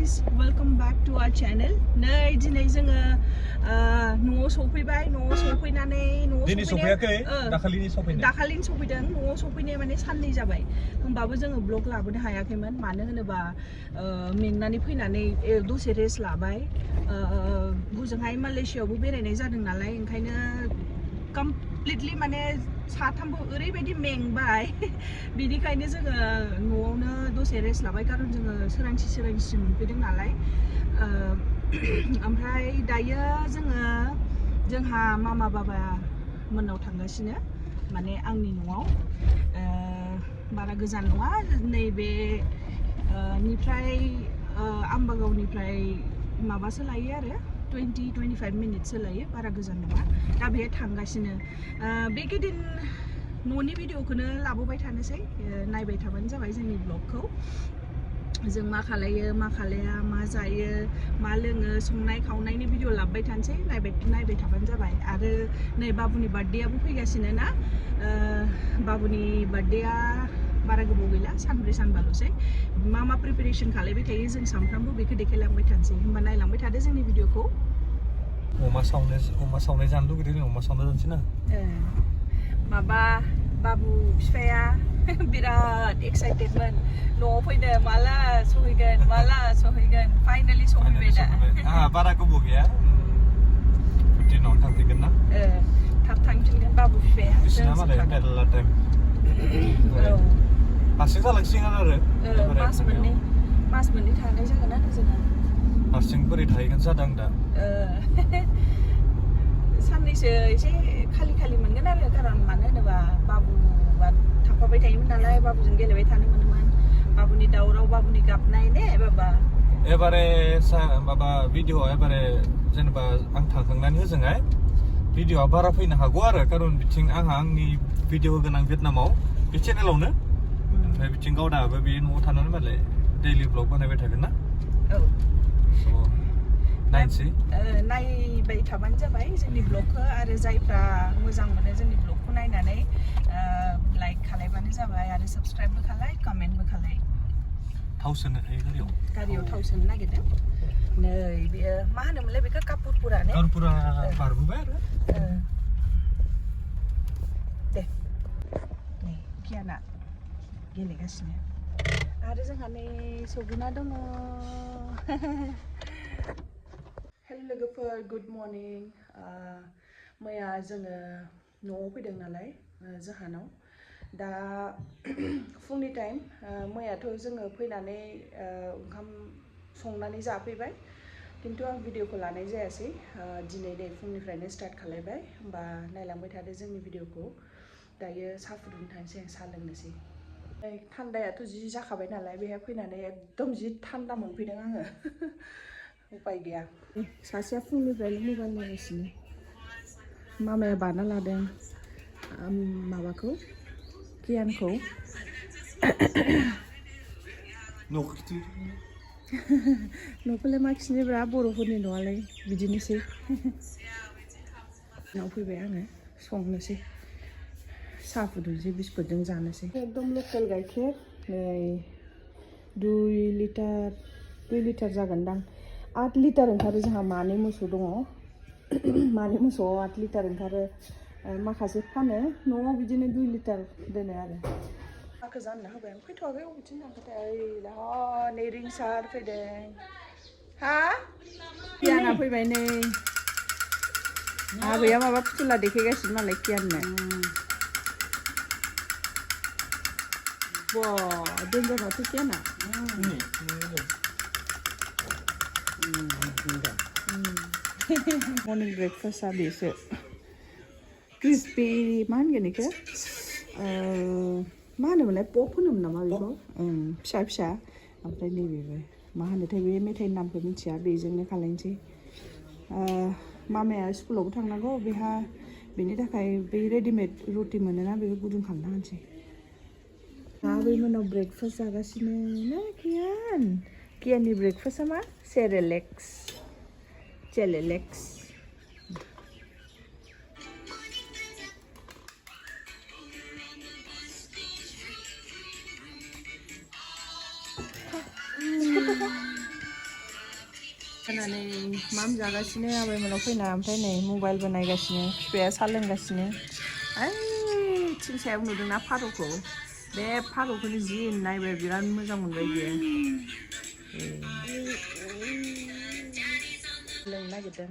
guys, welcome back to our channel. नै दिनै जोङो न'आव सफैबाय न'आव सफैनानै दिनै सफैयाखै दाखालिनि सफैदों न'आव सफैनाय माने साननै जाबाय होमबाबो जोङो ब्लग लाबोनो हायाखैमोन मानो होनोबा मेंनानै फैनानै दसे रेस्ट लाबाय हजोंहाय मालयेशियायावबो बेरायनाय जादों नालाय ओंखायनो कमप्लिटलि माने साथामबो ओरैबायदि मेंबाय बिनिखायनो जोङो न'आवनो दसे रेस्ट लाबाय खारन जोङो सोरांसि मोनफैदों नालाय ओमफ्राय दायो जोंहा मामा बाबा मोननाव थांगासिनो माने आंनि न'आव बारा गोजान नङा नैबे निफ्राय आम्बागावनिफ्राय माबासो लायो आरो 20-25 मिनिटसो लायो बारा गोजान नङा दा बेहाय थांगासिनो बेगिदिन न'नि भिडिअखौनो लाबोबाय थानोसै नायबाय थाबानो जाबाय जोंनि ब्लगखौ जों मा खालायो मा खालाया मा जायो मा लोङो संनाय खावनायनि भिडिअ लाबोबाय थानोसै नायबाय थाबानो जाबाय आरो नै बाबुनि बार्थडेआबो फैगासिनो ना बाबुनि बार्थडेआ बारा गोबाव गैला सानब्रै सानबाल'सै मा प्रिपेरेसन खालायबाय थायो जों सानफ्रामबो बेखौ देखायलांबाय थानोसै होमबा नायलांबाय थादो जोंनि भिडिअखौ अमा सावनाय जानो लुगैदों अमा सावना जानोसै ना माबा बाबु बिफाया बिराद एक्साइटेडमोन न'आव फैनो माला सहैगोन फाइनालि सहैबाय दा बारा गोबाव गैया दिनाव थांफैगोन ना थाब थांफिनगोन बाबु बिफाया बिसिना मालाय मेरला टाइम हारसिं जालांसिगोन आरो मास मोननै थानाय जागोन आरो जोङो हारसिं बोरै थाहैगोन जादों दा साननैसो एसे खालि मोनगोन आरो खारन मानो होनोबा बाबुआ थाफाबाय थायोमोन नालाय बाबुजों गेलेबाय थानो मोनोमोन बाबुनि दावराव बाबुनि गाबनाय ने बाबा एबारे माबा भिडिअ एबारे जेनेबा आं थांखांनानै होजोंहाय भिडिअआ बारा फैनो हागौ आरो खारन बिथिं आंहा आंनि भिडिअ गोनां भियेटनामाव बे चेनेलावनो ओमफ्राय बिथिं गावदाबो बे न'आव थानानै मालाय दैलि ब्लग बानायबाय थागोन ना नायनोसै नायबाय थाबानो जाबाय जोंनि ब्लगखौ आरो जायफ्रा मोजां मोनो जोंनि ब्लगखौ नायनानै लाइक खालायबानो जाबाय आरो साबस्क्राइबबो खालाय कमेन्टबो खालाय थाव सोनो गारियाव थाव सोनो नागिरदों नै बेयो मा होनोमोनलाय बेखौ कापुरपुरा बारबोबाय आरो दे नै कियाना गेलेगासिनो आरो जोंहा नै सौगुना दङ हेल' लोगोफोर गुड मर्निं मैया जोङो न'आव फैदों नालाय जोंहानाव दा फुंनि टाइम मैयाथ' जोङो फैनानै ओंखाम संनानै जाफैबाय खिन्थु आं भिडिअखौ लानाय जायासै दिनै नै फुंनिफ्रायनो स्टार्ट खालायबाय होमबा नायलांबाय थादो जोंनि भिडिअखौ दायो साहा फुदुंनो थांसै आं साहा लोंनोसै थान्दायाथ' जि जाखाबाय नालाय बेहाय फैनानै एकदम जि थान्दा मोनफैदों आङो उपाय गैया सासेया फुंनिफ्रायनो मबाइल नायगासिनो मामाया बाना लादों माबाखौ गियानखौ न'खौलाय मा खिनोब्रा बर'फोरनि न'आलाय बिदिनोसै न'आव फैबाय आङो संनोसै साहा फुदुंसै बिस्कुटजों जानोसै एकदम लकेल गाइखेर नै 2 लिटार जागोनदां 8 लिटार ओंखारो जोंहा मानै मोसौ दङ मानै मोसौआव 8 लिटार ओंखारो माखासे फानो न'आव बिदिनो 2 लिटार दोनो आरो माखौ जानना होबाय आं फैथ'वाखै बबेथिं थांखोथाय नै रिंसार फैदों हा कियाना फैबाय नै आबैया माबा फुथुला देखायगासिनो मालाय कियाननो डेन्जार माथो कियाना मर्निं ब्रेकफास्टआ बेसो क्रिस्पि मा होनगोन बेखौ मा होनोमोनलाय पप होनोमोन नामा बेखौ फिसा ओमफ्राय नैबेबो मा होनोथाय बे मेथाइनि नामखौ मिथिया बेजोंनो खालायनोसै मामाया स्कुलावबो थांनांगौ बेहा बेनि थाखाय बै रेडिमेड रुटि मोनोना बेखौ गुदुं खालामना होनोसै आबैमोनाव ब्रेकफास्ट जागासिनो ना कियाननि ब्रेकफास्टआ मा सेरेलेक्स खोनानै माम जागासिनो आबैमोनाव फैना ओमफ्राय नै मबाइलबो नायगासिनो बिफाया साहा लोंगासिनो ओइ थिं सायाव नुदोंना फारौखौ बे फारौखौनो जि नायबाय बिराद मोजां मोनबाय बियो लोंनो नागिरदों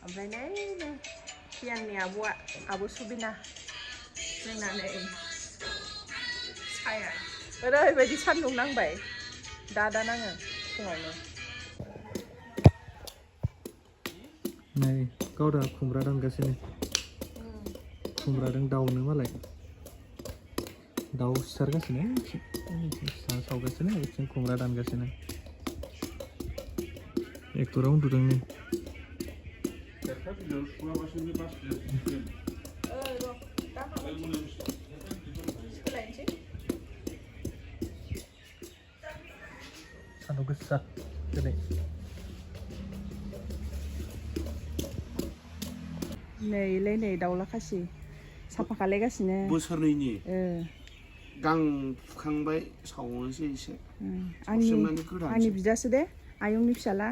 ओमफ्राय नै गियाननि आब'आ आब' सुबिना जोंना नै साया ओरैबायदि सान्दुं नांबाय दा नाङो फुङावनो नै गावदा खुमब्रा दानगासिनो खुमब्रादों दाउनो मालाय दाउ सिथारगासिनो सावगासिनो बिथिं खुमब्रा दानगासिनो एक्टरा उन्दुदों नै सान्दुं गोसा दिनै नै दाउला खासि साफा खालायगासिनो बोसोरनैनि गां फुखांबाय सावनोसै एसे आंनि बिदासो दे आयंनि फिसाला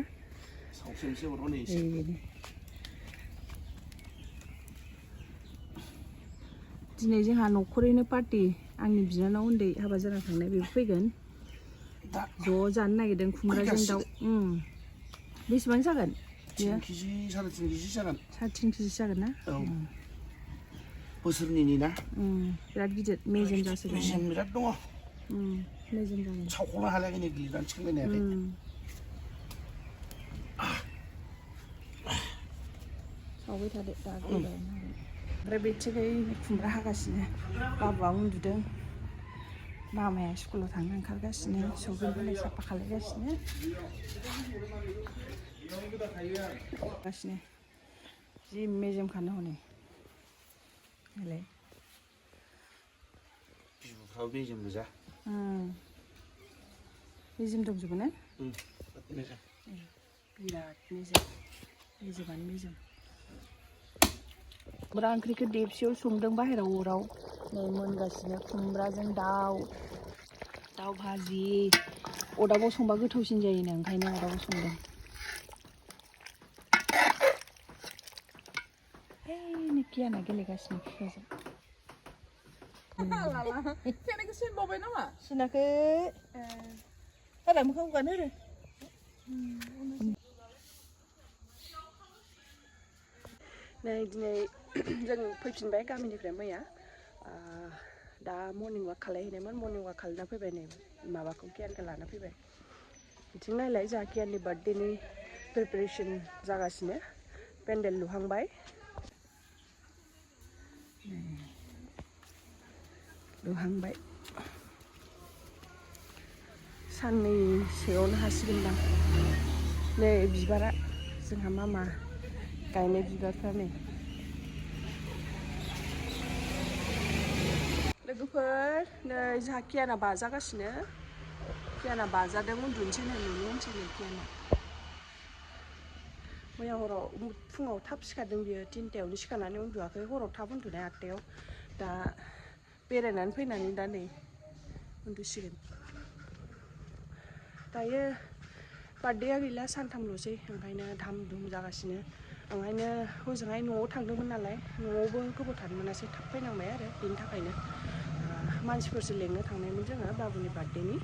सावसोमसै हरबानो एसे दिनै जोंहा न'खरैनो पार्टि आंनि बिनानाव उन्दै हाबा जाना थांनाय बेबो फैगोन ज' जानो नागिरदों खुमब्राजों दाउ बेसेबां जागोन 3 केजि 3.5 केजि जागोन 3.5 केजि जागोन ना बोसोरनैनि ना बिराद गिदिर मेजेम जासिगोन मेजेम बिराद दङ मेजेम जागोन सावख'नो हालायाखै नै गिलिरानो थिखांलायनो हायाखै सावबाय थादो दा ओमफ्राय बेथिंजाय खुमब्रा हागासिनो बाबुआ उन्दुदों मामाया स्कुलाव थांनो ओंखारगासिनो सौगोनफोरनाय साफा खालायगासिनो जि मेजेम खानो हनै नालाय बिबुफ्राव मेजेम गोजा मेजेम दंजोबो ना बिराद मेजेमानो मेजेम खुमब्रा ओंख्रिखौ देबसेयाव संदों बाहेरायाव अराव नै मोनगासिनो खुमब्राजों दाउ भाजि अरदाबाव संबा गोथावसिन जायोनो ओंखायनो अरदाबाव संदों गियाना गेलेगासिनो बिफाजों सेनाखौ सिनबावबाय नामा सिनाखै आदा मोखां हुगानो आरो नै दिनै जों फैफिनबाय गामिनिफ्राय मैया दा मर्निं वाक खालायहैनायमोन मर्निं वाक खालायना फैबाय नै माबाखौ गियानखौ लाना फैबाय बिथिं नायलाय जोंहा गियाननि बार्थडेनि प्रिपेरेसन जागासिनो पेन्डेल लुहांबाय साननैसोआवनो हासिगोनदां नै बिबारा जोंहा मामा गायनाय बिबारफ्रा नै लोगोफोर नै जोंहा गियाना बाजागासिनो गियाना बाजादों उन्दुनोसै नै नुनोसै नै गियाना मैया हराव फुङाव थाब सिखारदों बियो 3टायावनो सिखारनानै उन्दुवाखै हराव थाब उन्दुनाय 8टायाव दा बेरायनानै फैनानै दा नै उन्दुसिगोन दायो बार्थडेआ गैला सानथामल'सै ओंखायनो धाम धुम जागासिनो ओंखायनो हजोंहाय न'आव थांदोंमोन नालाय न'आवबो गोबाव थानो मोनासै थाब फैनांबाय आरो बेनि थाखायनो मानसिफोरसो लेंनो थांनायमोन जोङो बाबुनि बार्थडेनि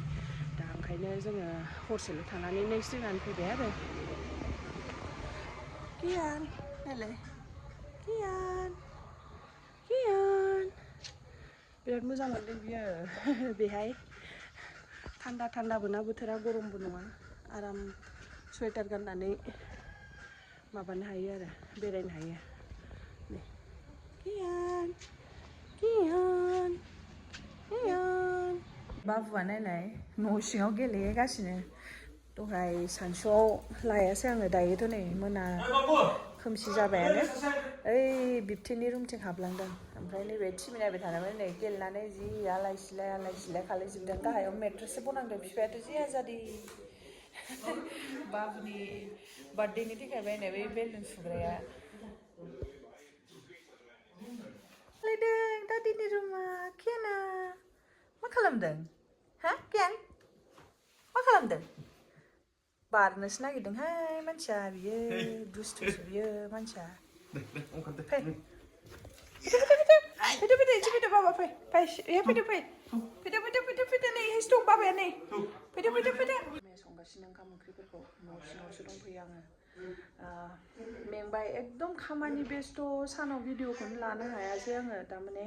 दा ओंखायनो जोङो हरसेल' थानानै नेक्स्ट दिनानो फैबाय आरो गियान नायलाय गियान बिराद मोजां मोनदों बियो बेहाय थान्दा थान्दाबो ना बोथोरा गरमबो नङा आराम स्वेटार गाननानै माबानो हायो आरो बेरायनो हायो नै गियान बाबुआ नायलाय न' सिङाव गेलेगासिनो दहाय सानसुआव लायासै आङो दायोथ' नै मोना खोमसि जाबायानो ओइ बिबथैनि रुमथिं हाबलांदों ओमफ्राय नैबे टिभि नायबाय थानानै नै गेलेनानै जि आलाय सिलाय खालायजोबदों गाहायाव मेट्रेससो बनांदों बिफायाथ' जि आजादि बाबुनि बार्थडेनि देखायबाय नै बै बेलुन सुग्राया खालायदों दादिनि रुमा गियाना मा खालामदों हा गियान मा खालामदों बारनोसो नागिरदोंहाय मानसिया बियो दुस्थुसो बियो मानसिया फै फैदो बाबा फै फैदो नै हेस दं बाबाया नै फैदो संगासिनो ओंखाम ओंख्रिफोरखौ न' सिङावसो दंफैयो आङो मेंबाय एकदम खामानि बेस्थ' सानाव भिडिअखौनो लानो हायासै आङो थारमाने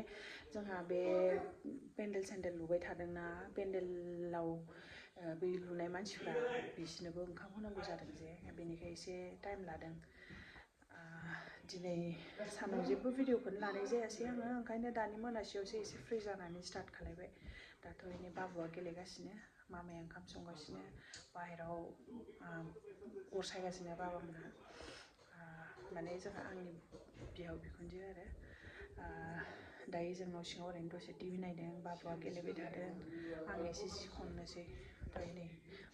जोंहा बे पेन्डेल सेन्डेल लुबाय थादोंना पेन्डेलाव बै लुनाय मानसिफ्रा बिसोरनोबो ओंखाम होनांगौ जादों जे बेनिखाय एसे टाइम लादों दिनै सानाव जेबो भिडिअखौनो लानाय जायासै आङो ओंखायनो दानि मोनासेयावसो एसे फ्रि जानानै स्टार्ट खालायबाय दाथ' एनै बाबुआ गेलेगासिनो मामाया ओंखाम संगासिनो बाहेराव अर सायगासिनो बाबामोनहा माने जोंहा आंनि बिहाव बिखुनजो आरो दायो जों न' सिङाव ओरैनो दसे टिभि नायदों बाबुआ गेलेबाय थादों आं एसे जि खननोसै ओमफ्राय नै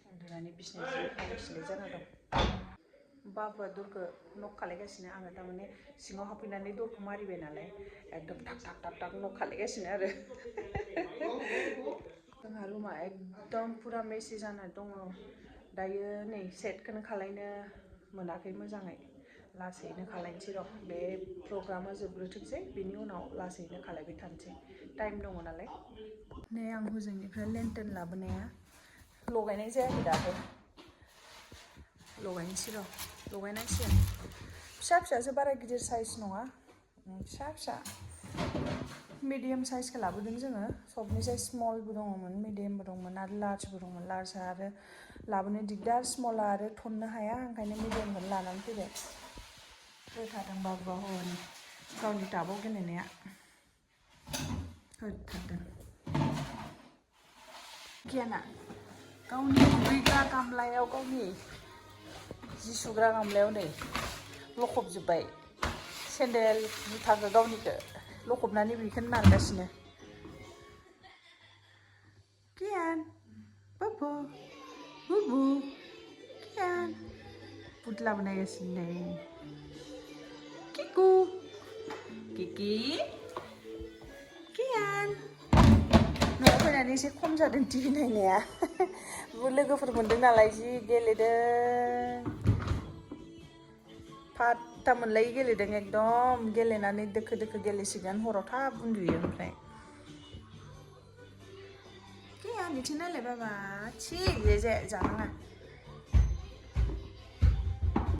उन्दुनानै बिसिनायाव जि खालामगासिनो जाना दं बाबुआ दरखौ नक खालायगासिनो आङो थारमाने सिङाव हाबफैनानै दरखौ मारिबाय नालाय एकदम टाक नक खालायगासिनो आरो जोंहा रुमा एकदम पुरा मेसि जाना दङ दायो नै सेटखौनो खालायनो मोनाखै मोजाङै लासैनो खालायनोसै र' बे प्रग्रामा जोबग्रोथोंसै बेनि उनाव लासैनो खालायबाय थानोसै टाइम दङ नालाय नै आं हजोंनिफ्राय लेन्टेन लाबोनाया लगायनाय जायाखै दाबो लगायनोसै र' लगायनांसिगोन फिसासो बारा गिदिर साइज नङा फिसा मिडियाम साइजखौ लाबोदों जोङो सबनिसाय स्मलबो दङमोन मिडियामबो दंमोन आरो लार्जबो दंमोन लार्जआ आरो लाबोनो दिगदार स्मला आरो थननो हाया ओंखायनो मिडियामखौनो लानानै फैबाय होथारदों बाबुआ हौवानि गावनि टाबाव गेलेनाया होथारदों गियाना गावनि दुगैग्रा गामलायाव गावनि जि सुग्रा गामलायाव नै लखबजोब्बाय सेन्देल जुथाखौ गावनिखौ लखबनानै बेखौनो नारगासिनो गियान बुबु गियान पुतला बानायगासिनो नै किकु किकि गियान न'आव फैनानै एसे खम जादों टिभि नायनाया लोगोफोर मोनदों नालाय जि गेलेदों फात्ता मोनलायै गेलेदों एकदम गेलेनानै दोखो गेलेसिगोन हराव थाब उन्दुयो ओमफ्राय गियान बिथिं नायलाय बाबा छी जे जानाङा